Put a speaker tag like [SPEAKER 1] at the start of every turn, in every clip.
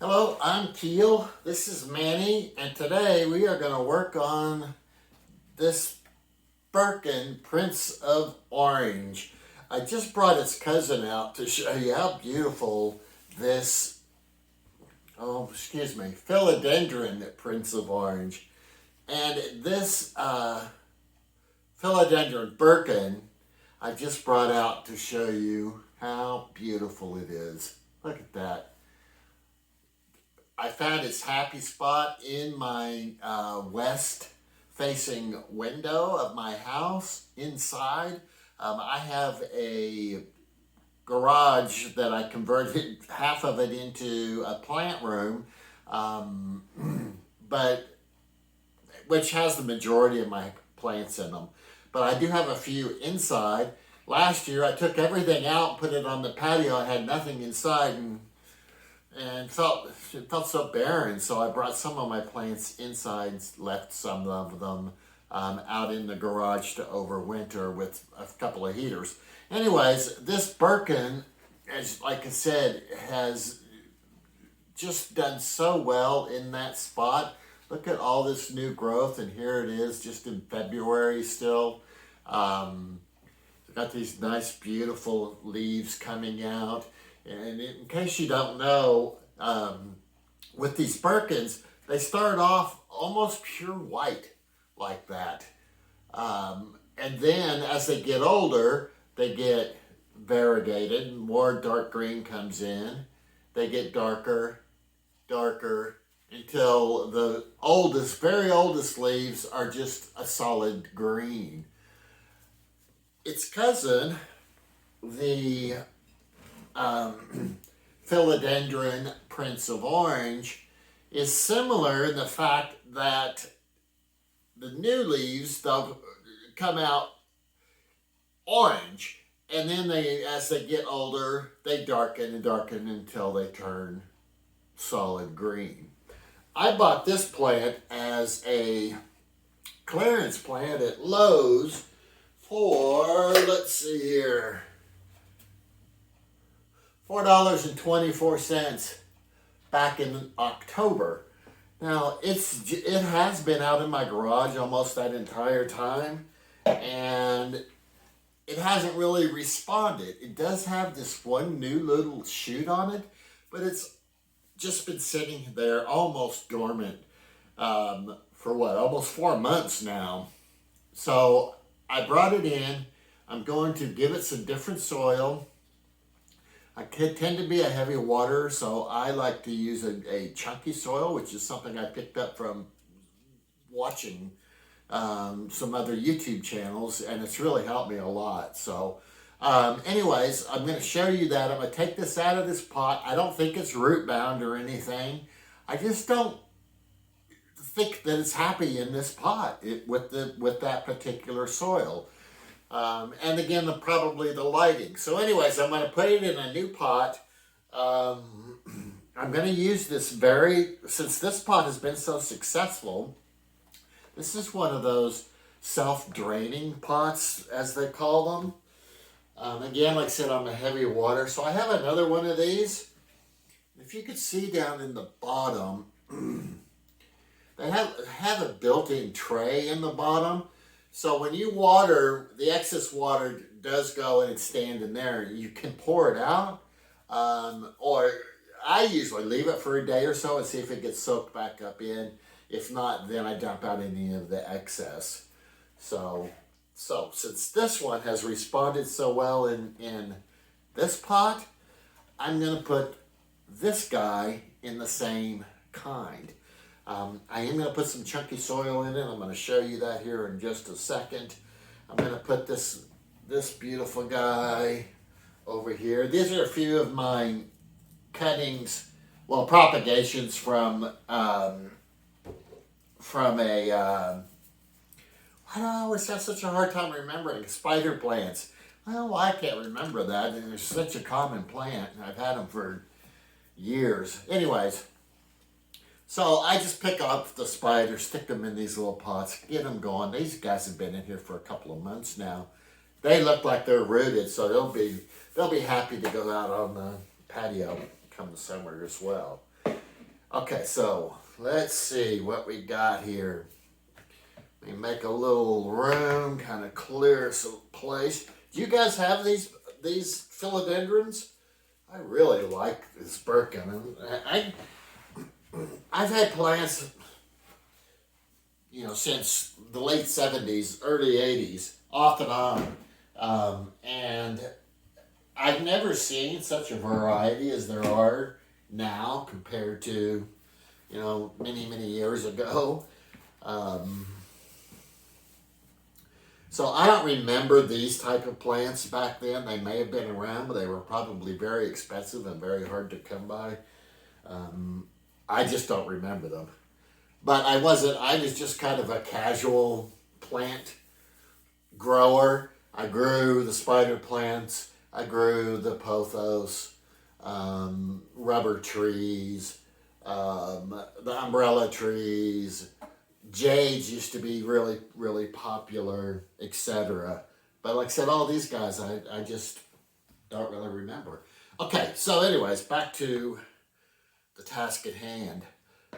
[SPEAKER 1] Hello, I'm Keel. This is Manny, and today we are going to work on this Birkin Prince of Orange. I just brought its cousin out to show you how beautiful this, Philodendron Prince of Orange. And this Philodendron Birkin, I just brought out to show you how beautiful it is. Look at that. I found its happy spot in my west facing window of my house inside. I have a garage that I converted half of it into a plant room, but which has the majority of my plants in them. But I do have a few inside. Last year I took everything out, put it on the patio. I had nothing inside, and it felt so barren, so I brought some of my plants inside, left some of them out in the garage to overwinter with a couple of heaters. Anyways, this Birkin, as like I said, has just done so well in that spot. Look at all this new growth, and here it is just in February still. Got these nice beautiful leaves coming out. And in case you don't know, with these Birkins, they start off almost pure white like that. And then as they get older, they get variegated, more dark green comes in. They get darker, darker, until the oldest, very oldest leaves are just a solid green. Its cousin, the Philodendron Prince of Orange, is similar in the fact that the new leaves, they'll come out orange, and then as they get older, they darken and darken until they turn solid green. I bought this plant as a clearance plant at Lowe's for, let's see here, $4.24 back in October. Now, it has been out in my garage almost that entire time, and it hasn't really responded. It does have this one new little shoot on it, but it's just been sitting there almost dormant for almost 4 months now. So I brought it in. I'm going to give it some different soil. I tend to be a heavy water, so I like to use a chunky soil, which is something I picked up from watching some other YouTube channels, and it's really helped me a lot. So anyways, I'm going to show you that. I'm going to take this out of this pot. I don't think it's root bound or anything. I just don't think that it's happy in this pot with that particular soil. And again, probably the lighting. So anyways, I'm going to put it in a new pot. I'm going to use this since this pot has been so successful, this is one of those self-draining pots, as they call them. Again, like I said, I'm a heavy water. So I have another one of these. If you could see down in the bottom, they have a built-in tray in the bottom. So when you water, the excess water does go and stand in there. You can pour it out, or I usually leave it for a day or so and see if it gets soaked back up in. If not, then I dump out any of the excess. So since this one has responded so well in this pot, I'm going to put this guy in the same kind. I am going to put some chunky soil in it. I'm going to show you that here in just a second. I'm going to put this beautiful guy over here. These are a few of my cuttings, propagations from a, why do I always have such a hard time remembering spider plants? Well, I can't remember that, and it's such a common plant. I've had them for years. Anyways, so I just pick up the spiders, stick them in these little pots, get them going. These guys have been in here for a couple of months now. They look like they're rooted, so they'll be happy to go out on the patio come the summer as well. Okay, so let's see what we got here. We make a little room, kind of clear some place. Do you guys have these philodendrons? I really like this Birkin. I've had plants, since the late '70s, early '80s, off and on, and I've never seen such a variety as there are now compared to, many years ago. Um, So I don't remember these type of plants back then. They may have been around, but they were probably very expensive and very hard to come by. Um, I just don't remember them. But I was just kind of a casual plant grower. I grew the spider plants. I grew the pothos, rubber trees, the umbrella trees, Jades used to be really, really popular, etc. But like I said, all these guys, I just don't really remember. Okay, so anyways, back to the task at hand.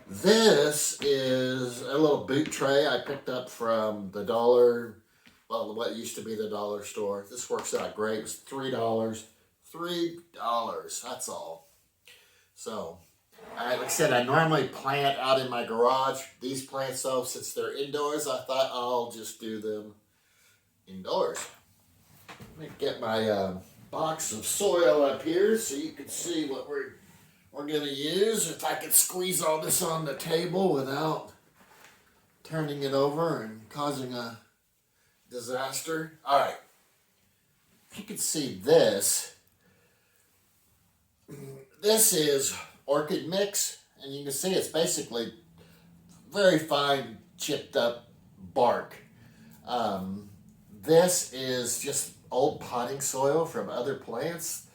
[SPEAKER 1] This is a little boot tray I picked up from the what used to be the dollar store. This works out great. It was $3. $3, that's all. So like I said, I normally plant out in my garage. These plants, though, since they're indoors, I thought I'll just do them indoors. Let me get my box of soil up here so you can see what we're going to use. If I can squeeze all this on the table without turning it over and causing a disaster. All right. If you can see this, this is orchid mix. And you can see it's basically very fine chipped up bark. This is just old potting soil from other plants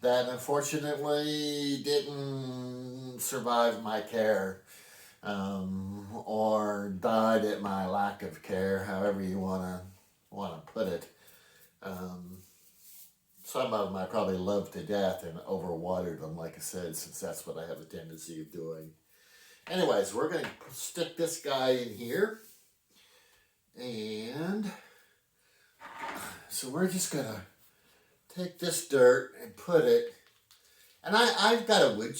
[SPEAKER 1] that unfortunately didn't survive my care, or died at my lack of care, however you want to put it. Some of them I probably loved to death and overwatered them, like I said, since that's what I have a tendency of doing. Anyways, we're going to stick this guy in here. And so we're just going to take this dirt and put it. And I've got a wood.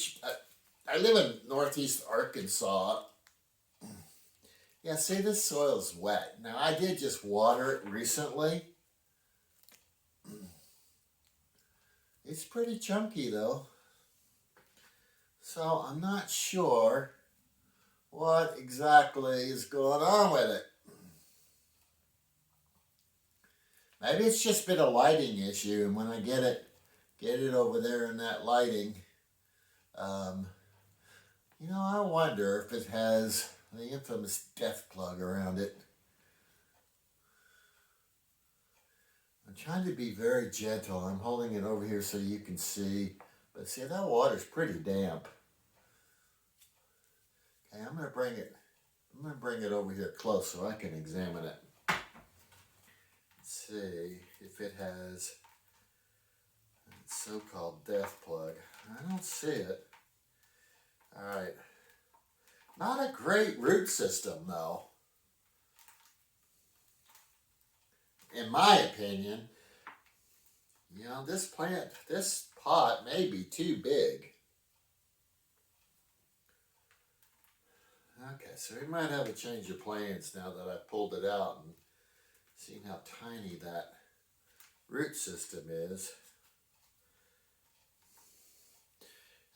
[SPEAKER 1] I live in northeast Arkansas. Yeah, see, this soil is wet. Now, I did just water it recently. It's pretty chunky, though. So I'm not sure what exactly is going on with it. Maybe it's just been a lighting issue, and when I get it over there in that lighting, I wonder if it has the infamous death plug around it. I'm trying to be very gentle. I'm holding it over here so you can see, but see, that water's pretty damp. Okay, I'm gonna bring it over here close so I can examine it. Let's see if it has its so-called death plug. I don't see it. All right. Not a great root system, though. In my opinion, this pot may be too big. Okay, so we might have a change of plans now that I've pulled it out and seen how tiny that root system is.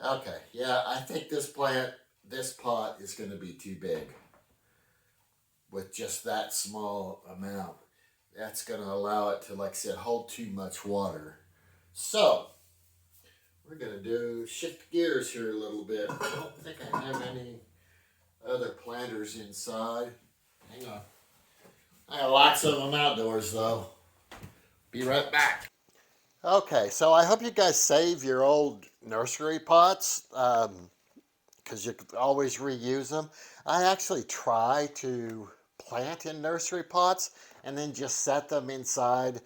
[SPEAKER 1] Okay, yeah, I think this pot is going to be too big with just that small amount. That's going to allow it to, like I said, hold too much water. So, we're going to shift gears here a little bit. I don't think I have any other planters inside. Hang on. I got lots of them outdoors, though. Be right back. Okay, so I hope you guys save your old nursery pots, because you can always reuse them. I actually try to plant in nursery pots and then just set them inside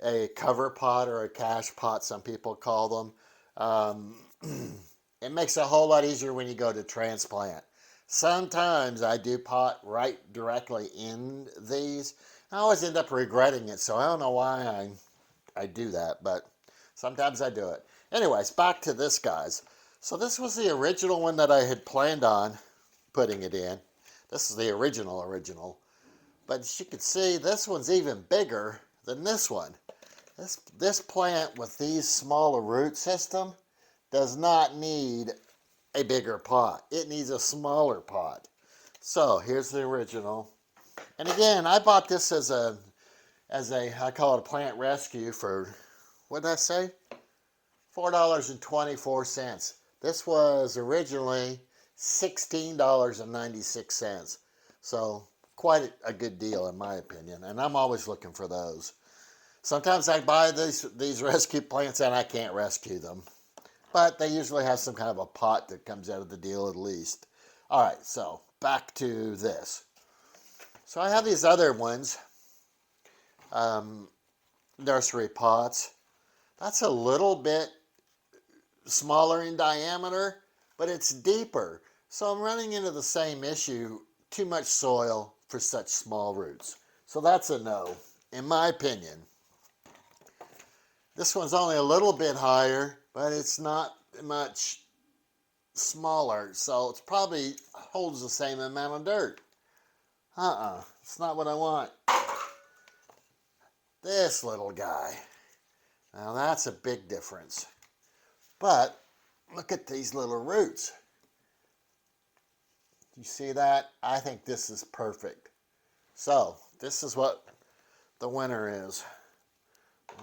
[SPEAKER 1] a cover pot or a cash pot, some people call them. it makes it a whole lot easier when you go to transplant. Sometimes I do pot right directly in these. I always end up regretting it, so I don't know why I do that, but sometimes I do it. Anyways, back to this, guys. So this was the original one that I had planned on putting it in. This is the original. But as you can see, this one's even bigger than this one. This plant with these smaller root system does not need a bigger pot. It needs a smaller pot. So here's the original. And again, I bought this as a I call it a plant rescue for, what did I say? $4.24. This was originally $16.96. So quite a good deal in my opinion. And I'm always looking for those. Sometimes I buy these rescue plants and I can't rescue them. But they usually have some kind of a pot that comes out of the deal at least. All right, so back to this. So I have these other ones, nursery pots. That's a little bit smaller in diameter, but it's deeper. So I'm running into the same issue, too much soil for such small roots. So that's a no, in my opinion. This one's only a little bit higher, but it's not much smaller, so it probably holds the same amount of dirt. It's not what I want. This little guy. Now that's a big difference. But look at these little roots. You see that? I think this is perfect. So this is what the winner is.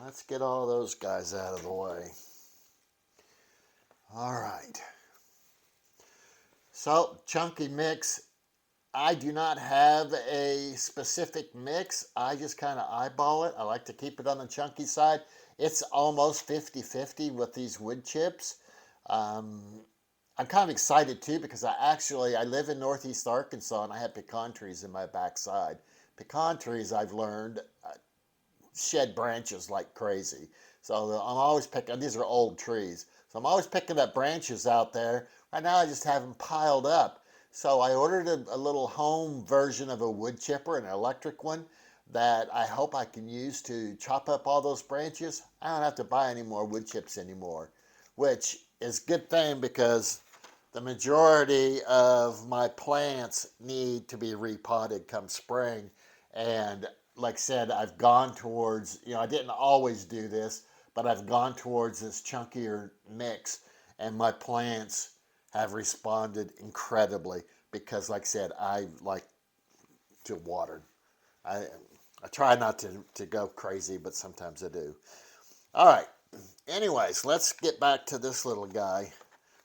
[SPEAKER 1] Let's get all those guys out of the way. All right. So chunky mix. I do not have a specific mix. I just kind of eyeball it. I like to keep it on the chunky side. It's almost 50-50 with these wood chips. I'm kind of excited too because I live in Northeast Arkansas and I have pecan trees in my backside. Pecan trees, I've learned, shed branches like crazy. So I'm always picking, these are old trees. So I'm always picking up branches out there. Right now I just have them piled up. So I ordered a little home version of a wood chipper, an electric one, that I hope I can use to chop up all those branches. I don't have to buy any more wood chips anymore, which is a good thing because the majority of my plants need to be repotted come spring. And like I said, I've gone towards, I didn't always do this, but I've gone towards this chunkier mix, and my plants have responded incredibly because, like I said, I like to water. I try not to go crazy, but sometimes I do. All right. Anyways, let's get back to this little guy.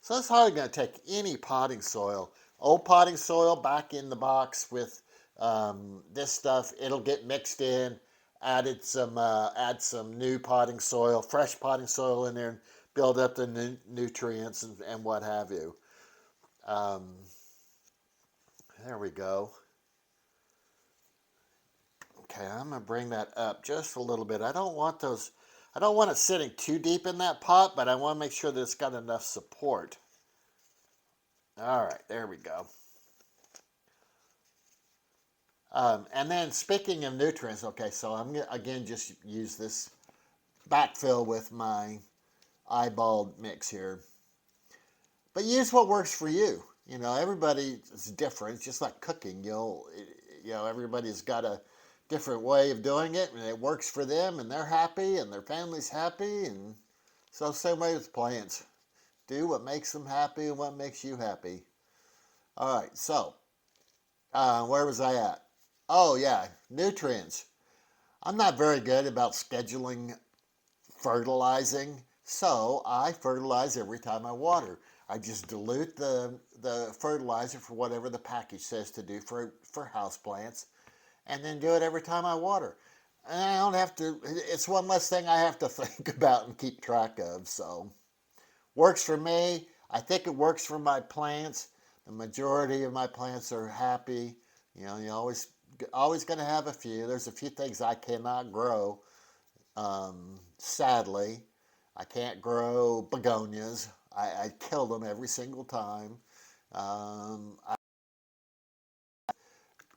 [SPEAKER 1] So it's hardly going to take any potting soil. Old potting soil back in the box with this stuff. It'll get mixed in. Add some new potting soil, fresh potting soil in there, and build up the nutrients and what have you. There we go. Okay, I'm going to bring that up just a little bit. I don't want it sitting too deep in that pot, but I want to make sure that it's got enough support. All right, there we go. And then speaking of nutrients, okay, so I'm going to, again, just use this backfill with my eyeballed mix here. But use what works for you. Everybody is different. It's just like cooking. Everybody's got a different way of doing it, and it works for them, and they're happy, and their family's happy, and so same way with plants. Do what makes them happy and what makes you happy. All right, so where was I at? Oh yeah, nutrients. I'm not very good about scheduling fertilizing, so I fertilize every time I water. I just dilute the fertilizer for whatever the package says to do for houseplants, and then do it every time I water. And I don't have to, it's one less thing I have to think about and keep track of, so works for me. I think it works for my plants. The majority of my plants are happy. You always going to have a few. There's a few things I cannot grow. Sadly, I can't grow begonias. I kill them every single time. Um,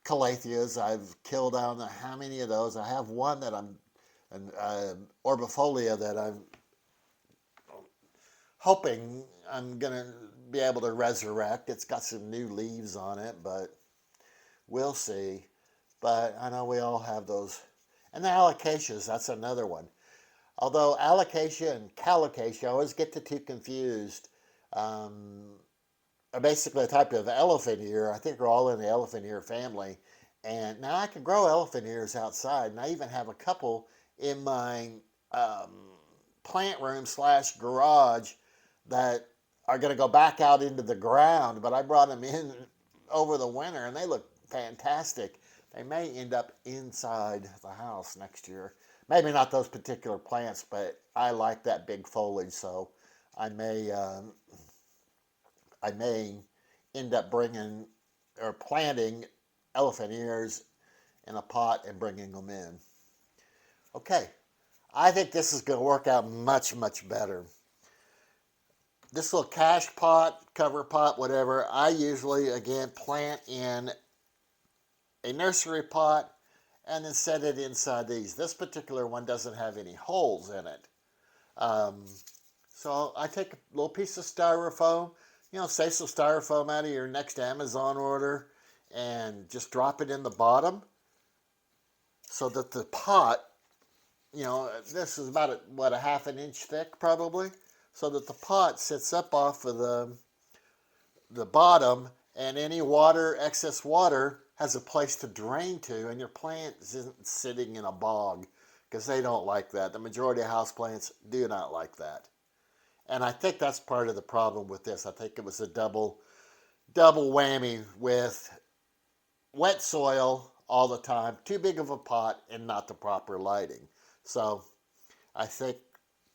[SPEAKER 1] Calatheas, I've killed, I don't know how many of those. I have one that I'm, an orbifolia that I'm hoping I'm going to be able to resurrect. It's got some new leaves on it, but we'll see. But I know we all have those. And the alocasias, that's another one. Although alocasia and calocasia, I always get the two confused. Are basically a type of elephant ear. I think they're all in the elephant ear family. And now I can grow elephant ears outside, and I even have a couple in my um, plant room slash garage that are going to go back out into the ground. But I brought them in over the winter, and they look fantastic. They may end up inside the house next year. Maybe not those particular plants, but I like that big foliage, so I may I may end up bringing or planting elephant ears in a pot and bringing them in. Okay, I think this is going to work out much, much better. This little cash pot, cover pot, whatever, I usually, again, plant in a nursery pot and then set it inside these. This particular one doesn't have any holes in it. Um, so I take a little piece of styrofoam, save some styrofoam out of your next Amazon order and just drop it in the bottom so that the pot, this is about, a half an inch thick probably, so that the pot sits up off of the bottom, and any water, excess water, has a place to drain to, and your plant isn't sitting in a bog, because they don't like that. The majority of houseplants do not like that. And I think that's part of the problem with this. I think it was a double whammy with wet soil all the time, too big of a pot, and not the proper lighting. So I think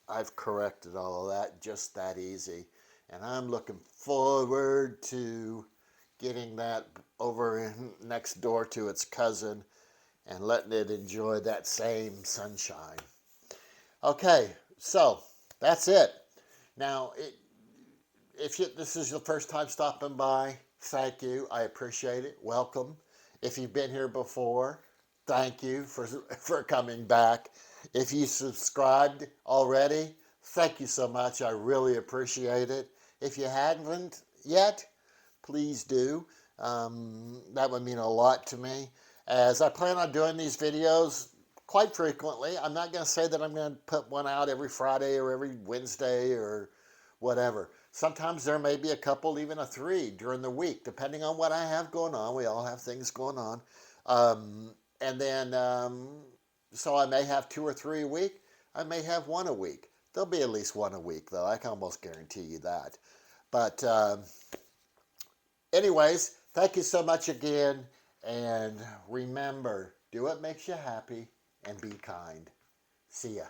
[SPEAKER 1] I've corrected all of that just that easy. And I'm looking forward to getting that over next door to its cousin and letting it enjoy that same sunshine. Okay, so that's it. Now, if this is your first time stopping by, thank you. I appreciate it. Welcome. If you've been here before, thank you for coming back. If you subscribed already, thank you so much. I really appreciate it. If you haven't yet, please do. That would mean a lot to me, as I plan on doing these videos quite frequently. I'm not going to say that I'm going to put one out every Friday or every Wednesday or whatever. Sometimes there may be a couple, even a 3 during the week, depending on what I have going on. We all have things going on. And then, so I may have 2 or 3 a week. I may have 1 a week. There'll be at least 1 a week, though. I can almost guarantee you that. But anyways, thank you so much again. And remember, do what makes you happy and be kind. See ya.